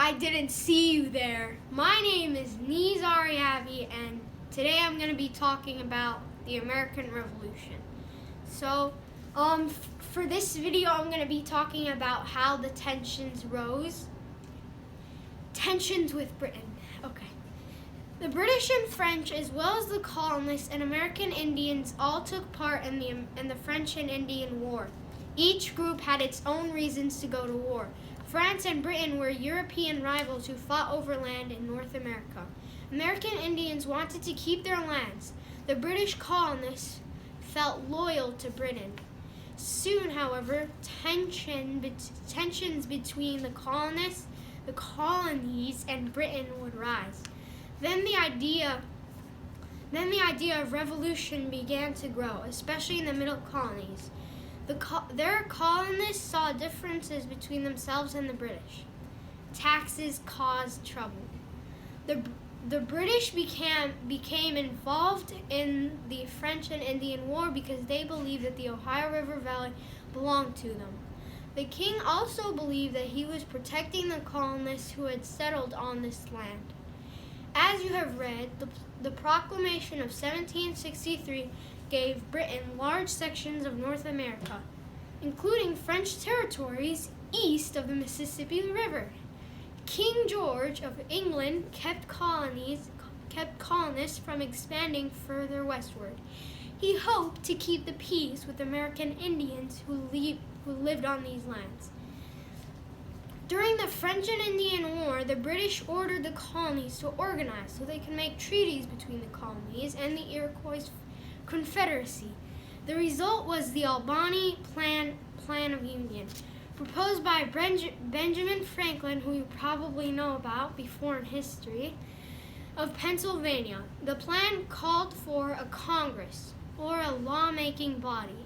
I didn't see you there. My name is Nizar Yavi, and today I'm going to be talking about the American Revolution. So, for this video, I'm going to be talking about how the tensions rose. Tensions with Britain. Okay. The British and French, as well as the colonists and American Indians, all took part in the French and Indian War. Each group had its own reasons to go to war. France and Britain were European rivals who fought over land in North America. American Indians wanted to keep their lands. The British colonists felt loyal to Britain. Soon, however, tensions between the colonies, and Britain would rise. Then the idea of revolution began to grow, especially in the middle colonies. Their colonists saw differences between themselves and the British. Taxes caused trouble. The British became involved in the French and Indian War because they believed that the Ohio River Valley belonged to them. The king also believed that he was protecting the colonists who had settled on this land. As you have read, the Proclamation of 1763 gave Britain large sections of North America, including French territories east of the Mississippi River. King George of England kept colonists from expanding further westward. He hoped to keep the peace with American Indians who lived on these lands. During the French and Indian War, the British ordered the colonies to organize so they could make treaties between the colonies and the Iroquois Confederacy. The result was the Albany Plan of Union, proposed by Benjamin Franklin, who you probably know about before in history, of Pennsylvania. The plan called for a Congress, or a lawmaking body.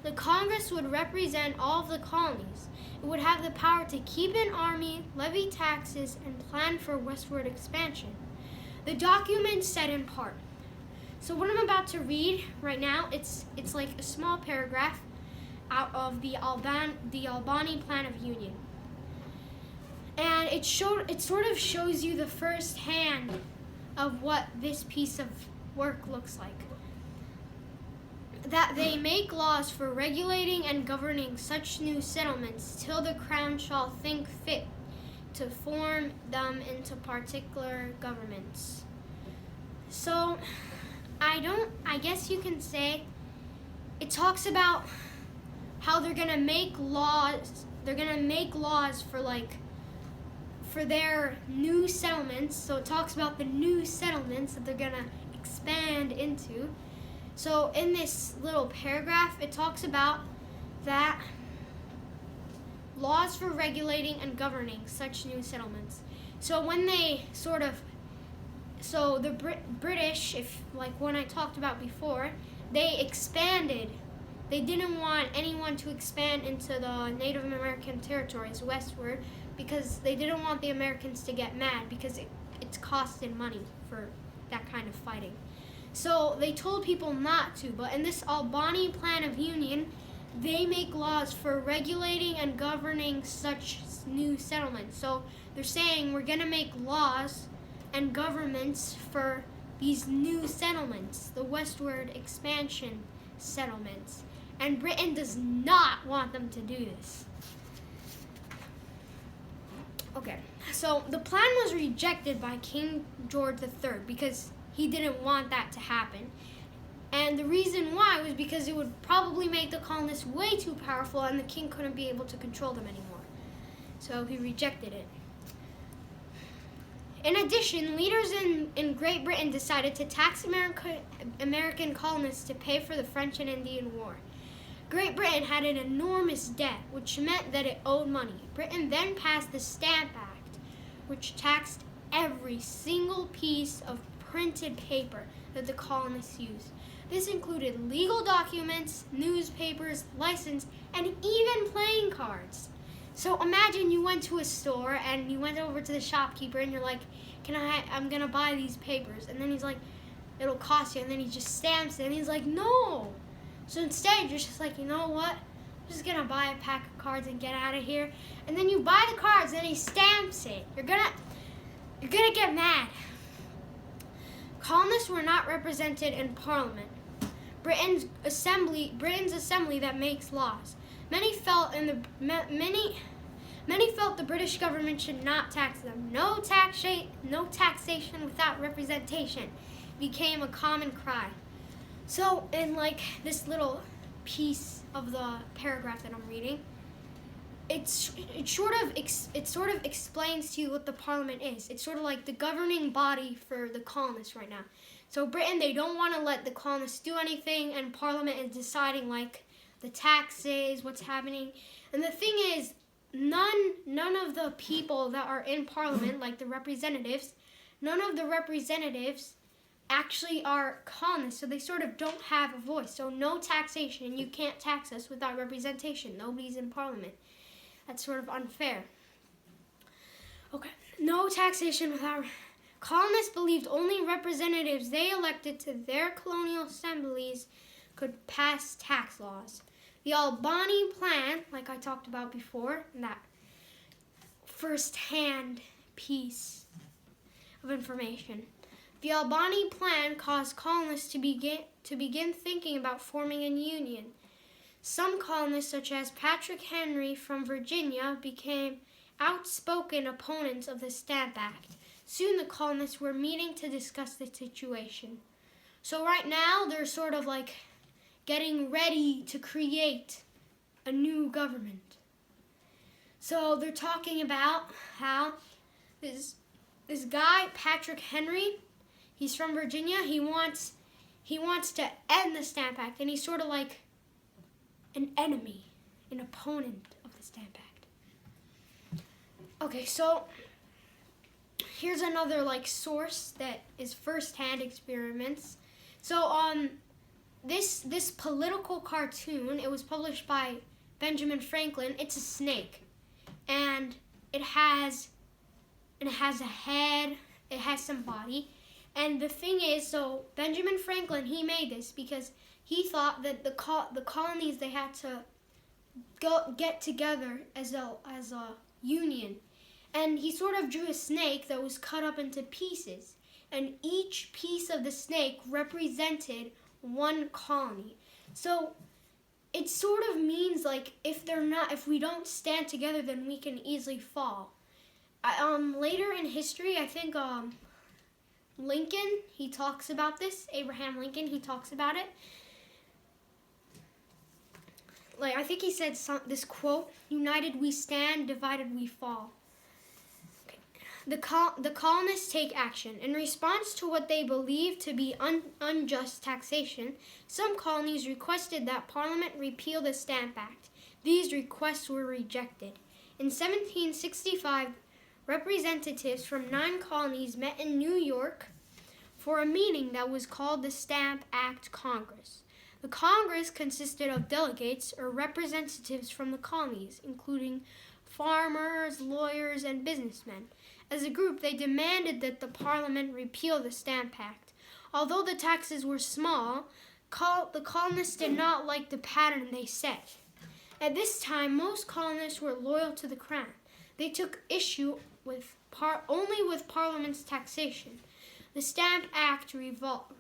The Congress would represent all of the colonies. It would have the power to keep an army, levy taxes, and plan for westward expansion. The document said in part. So what I'm about to read right now, it's like a small paragraph out of the Albany Plan of Union. And it sort of shows you the first hand of what this piece of work looks like. That they make laws for regulating and governing such new settlements till the crown shall think fit to form them into particular governments. So, I guess you can say it talks about how they're gonna make laws. They're gonna make laws for their new settlements. So it talks about the new settlements that they're gonna expand into. So in this little paragraph, it talks about that laws for regulating and governing such new settlements. So when they the British, when I talked about before, they expanded. They didn't want anyone to expand into the Native American territories westward because they didn't want the Americans to get mad because it's costed money for that kind of fighting. So they told people not to, but in this Albany Plan of Union, they make laws for regulating and governing such new settlements. So they're saying we're going to make laws and governments for these new settlements, the westward expansion settlements. And Britain does not want them to do this. Okay, so the plan was rejected by King George III because he didn't want that to happen. And the reason why was because it would probably make the colonists way too powerful and the king couldn't be able to control them anymore. So he rejected it. In addition, leaders in Great Britain decided to tax American colonists to pay for the French and Indian War. Great Britain had an enormous debt, which meant that it owed money. Britain then passed the Stamp Act, which taxed every single piece of printed paper that the colonists used. This included legal documents, newspapers, license, and even playing cards. So imagine you went to a store and you went over to the shopkeeper and you're like, I'm gonna buy these papers. And then he's like, it'll cost you. And then he just stamps it and he's like, no. So instead you're just like, you know what? just gonna buy a pack of cards and get out of here. And then you buy the cards and he stamps it. You're gonna get mad. Colonists were not represented in Parliament, Britain's assembly that makes laws. Many felt the British government should not tax them. No taxation without representation became a common cry. So in like this little piece of the paragraph that I'm reading, it sort of explains to you what the Parliament is. It's sort of like the governing body for the colonists right now. So Britain, they don't want to let the colonists do anything, and Parliament is deciding like the taxes, what's happening. And the thing is, none of the people that are in Parliament, like the representatives, none of the representatives actually are colonists, so they sort of don't have a voice. So no taxation, and you can't tax us without representation. Nobody's in Parliament. That's sort of unfair. Okay, no taxation without... Colonists believed only representatives they elected to their colonial assemblies could pass tax laws. The Albany Plan, like I talked about before, that first-hand piece of information. The Albany Plan caused colonists to begin thinking about forming a union. Some colonists, such as Patrick Henry from Virginia, became outspoken opponents of the Stamp Act. Soon the colonists were meeting to discuss the situation. So right now they're sort of like getting ready to create a new government. So they're talking about how this guy, Patrick Henry, he's from Virginia, he wants to end the Stamp Act, and he's sort of like an enemy, an opponent of the Stamp Act. Okay, so here's another like source that is first-hand experiments. So this political cartoon, it was published by Benjamin Franklin. It's a snake, and it has a head, it has some body. And the thing is, so Benjamin Franklin, he made this because he thought that the colonies, they had to get together as a union. And he sort of drew a snake that was cut up into pieces. And each piece of the snake represented one colony. So it sort of means like if we don't stand together, then we can easily fall. Later in history, I think Lincoln, he talks about this. Abraham Lincoln, he talks about it. Like I think he said this quote: "United we stand, divided we fall." Okay. The colonists take action. In response to what they believed to be unjust taxation, some colonies requested that Parliament repeal the Stamp Act. These requests were rejected. In 1765, representatives from 9 colonies met in New York for a meeting that was called the Stamp Act Congress. The Congress consisted of delegates or representatives from the colonies, including farmers, lawyers, and businessmen. As a group, they demanded that the Parliament repeal the Stamp Act. Although the taxes were small, the colonists did not like the pattern they set. At this time, most colonists were loyal to the Crown. They took issue only with Parliament's taxation. The Stamp Act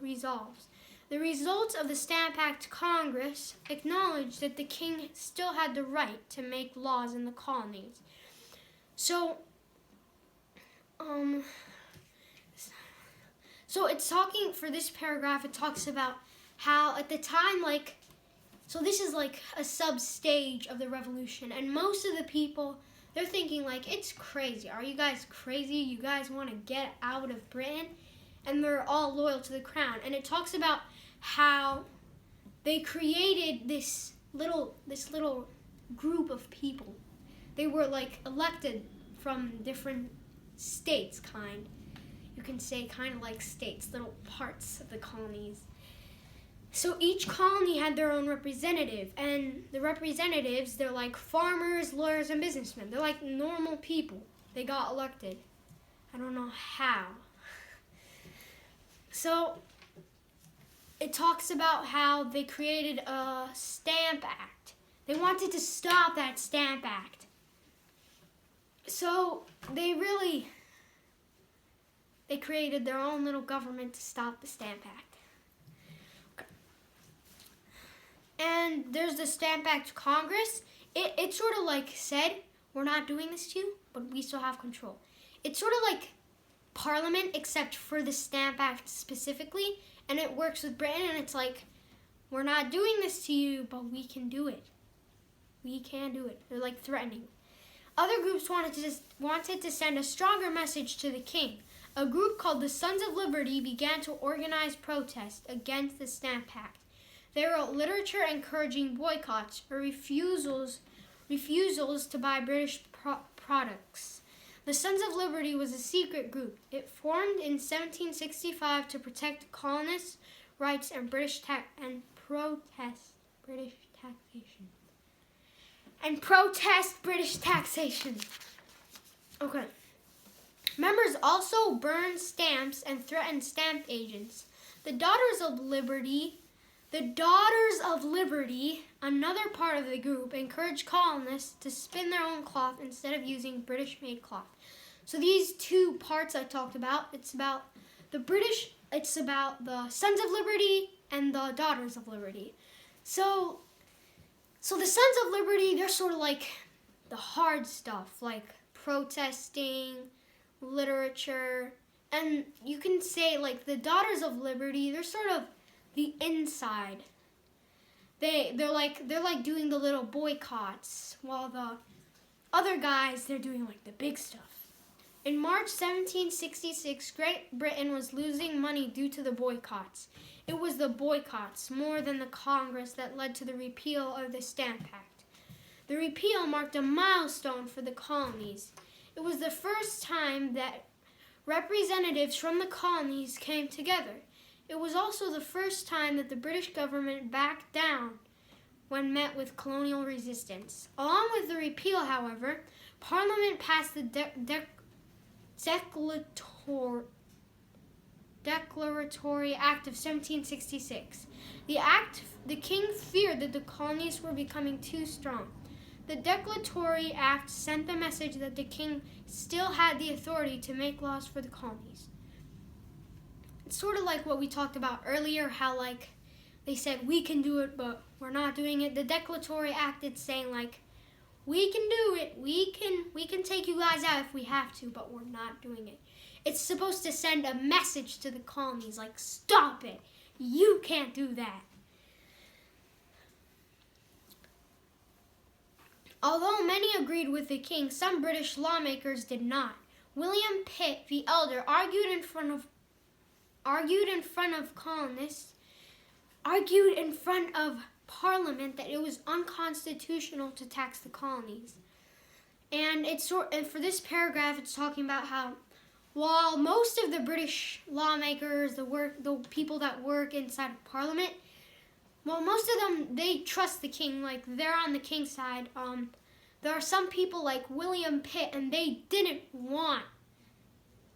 resolves. The results of the Stamp Act Congress acknowledged that the king still had the right to make laws in the colonies. So it's talking, for this paragraph, it talks about how at the time, so this is like a sub-stage of the revolution, and most of the people, they're thinking like, it's crazy. Are you guys crazy? You guys want to get out of Britain? And they're all loyal to the crown. And it talks about how they created this little group of people. They were like elected from different states, you can say kind of like states, little parts of the colonies. So each colony had their own representative, and the representatives, they're like farmers, lawyers, and businessmen. They're like normal people. They got elected. I don't know how. So it talks about how they created a Stamp Act. They wanted to stop that Stamp Act. So they created their own little government to stop the Stamp Act. Okay. And there's the Stamp Act Congress. It sort of like said, we're not doing this to you, but we still have control. It's sort of like Parliament, except for the Stamp Act specifically, and it works with Britain, and it's like, we're not doing this to you, but we can do it. We can do it. They're like threatening. Other groups wanted to send a stronger message to the king. A group called the Sons of Liberty began to organize protests against the Stamp Act. They wrote literature encouraging boycotts or refusals to buy British products. The Sons of Liberty was a secret group. It formed in 1765 to protect colonists' rights and protest British taxation. Okay. Members also burned stamps and threatened stamp agents. The Daughters of Liberty, another part of the group, encouraged colonists to spin their own cloth instead of using British-made cloth. So these two parts I talked about, it's about the Sons of Liberty and the Daughters of Liberty. So the Sons of Liberty, they're sort of like the hard stuff, like protesting, literature, and you can say like the Daughters of Liberty, they're sort of the inside. They're like doing the little boycotts, while the other guys, they're doing like the big stuff. In March 1766, Great Britain was losing money due to the boycotts. It was the boycotts more than the Congress that led to the repeal of the Stamp Act. The repeal marked a milestone for the colonies. It was the first time that representatives from the colonies came together. It was also the first time that the British government backed down when met with colonial resistance. Along with the repeal, however, Parliament passed the Declaratory Act of 1766. The king feared that the colonies were becoming too strong. The Declaratory Act sent the message that the king still had the authority to make laws for the colonies. It's sort of like what we talked about earlier, how like they said we can do it, but we're not doing it. The Declaratory Act, it's saying like, we can do it. We can take you guys out if we have to, but we're not doing it. It's supposed to send a message to the colonies like, stop it. You can't do that. Although many agreed with the king, some British lawmakers did not. William Pitt the Elder argued in front of Parliament that it was unconstitutional to tax the colonies. And for this paragraph, it's talking about how while most of the British lawmakers, the people that work inside of Parliament, well, most of them, they trust the king, like they're on the king's side. There are some people like William Pitt, and they didn't want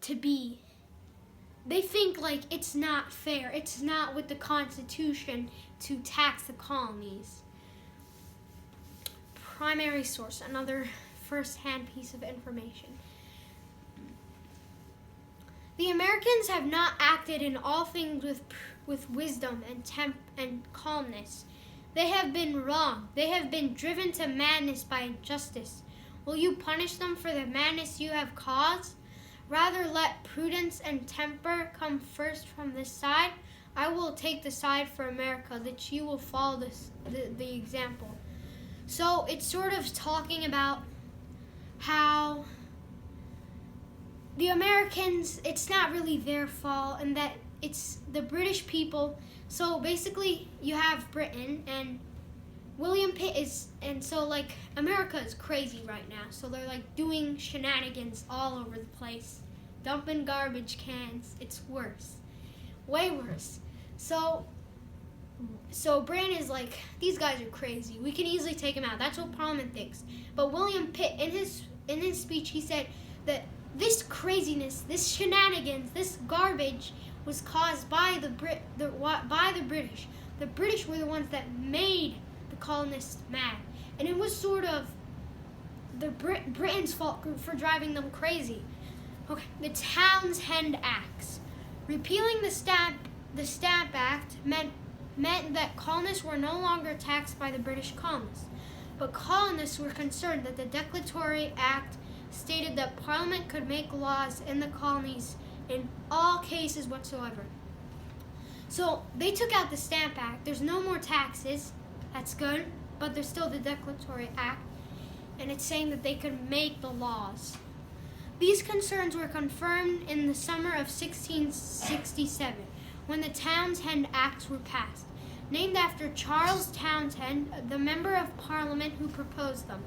to be. They think like it's not fair. It's not with the Constitution to tax the colonies. Primary source, another first-hand piece of information. The Americans have not acted in all things with wisdom and calmness. They have been wrong. They have been driven to madness by injustice. Will you punish them for the madness you have caused? Rather let prudence and temper come first from this side. I will take the side for America, that you will follow the example. So it's sort of talking about how the Americans, it's not really their fault, and that it's the British people. So basically you have Britain, and William Pitt and so like America is crazy right now. So they're like doing shenanigans all over the place, dumping garbage cans. It's worse, way worse. So Britain is like, these guys are crazy. We can easily take them out. That's what Parliament thinks. But William Pitt, in his speech, he said that this craziness, this shenanigans, this garbage was caused by the British. The British were the ones that made the colonists mad. and it was sort of Britain's fault for driving them crazy. Okay, the Townshend Acts. Repealing the Stamp Act meant that colonists were no longer taxed by the British colonists. But colonists were concerned that the Declaratory Act stated that Parliament could make laws in the colonies in all cases whatsoever. So they took out the Stamp Act. There's no more taxes. That's good. But there's still the Declaratory Act. And it's saying that they could make the laws. These concerns were confirmed in the summer of 1667 when the Townshend Acts were passed, named after Charles Townshend, the Member of Parliament who proposed them.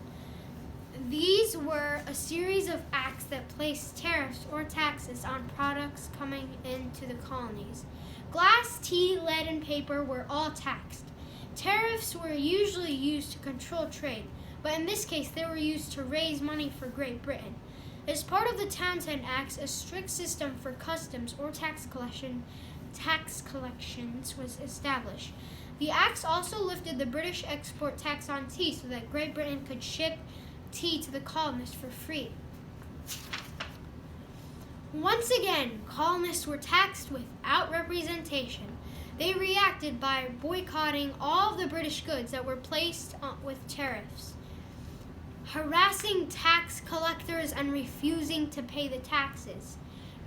These were a series of acts that placed tariffs or taxes on products coming into the colonies. Glass, tea, lead, and paper were all taxed. Tariffs were usually used to control trade, but in this case they were used to raise money for Great Britain. As part of the Townshend Acts, a strict system for customs or tax collections was established. The acts also lifted the British export tax on tea so that Great Britain could ship tea to the colonists for free. Once again, colonists were taxed without representation. They reacted by boycotting all of the British goods that were placed with tariffs, harassing tax collectors and refusing to pay the taxes.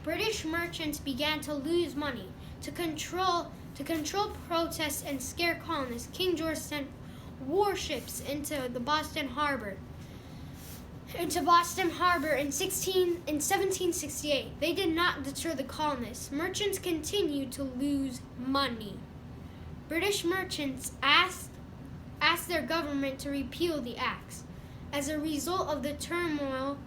British merchants began to lose money. To control protests and scare colonists, King George sent warships into Boston Harbor in 1768. They did not deter the colonists. Merchants continued to lose money. British merchants asked their government to repeal the acts. As a result of the turmoil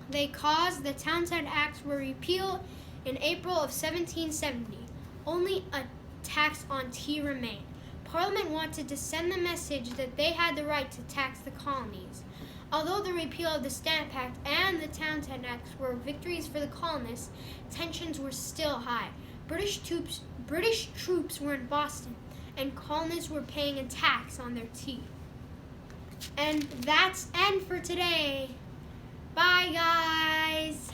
they caused, the Townshend Acts were repealed in April of 1770. Only a tax on tea remained. Parliament wanted to send the message that they had the right to tax the colonies. Although the repeal of the Stamp Act and the Townshend Acts were victories for the colonists, tensions were still high. British troops were in Boston, and colonists were paying a tax on their tea. And that's end for today. Bye, guys.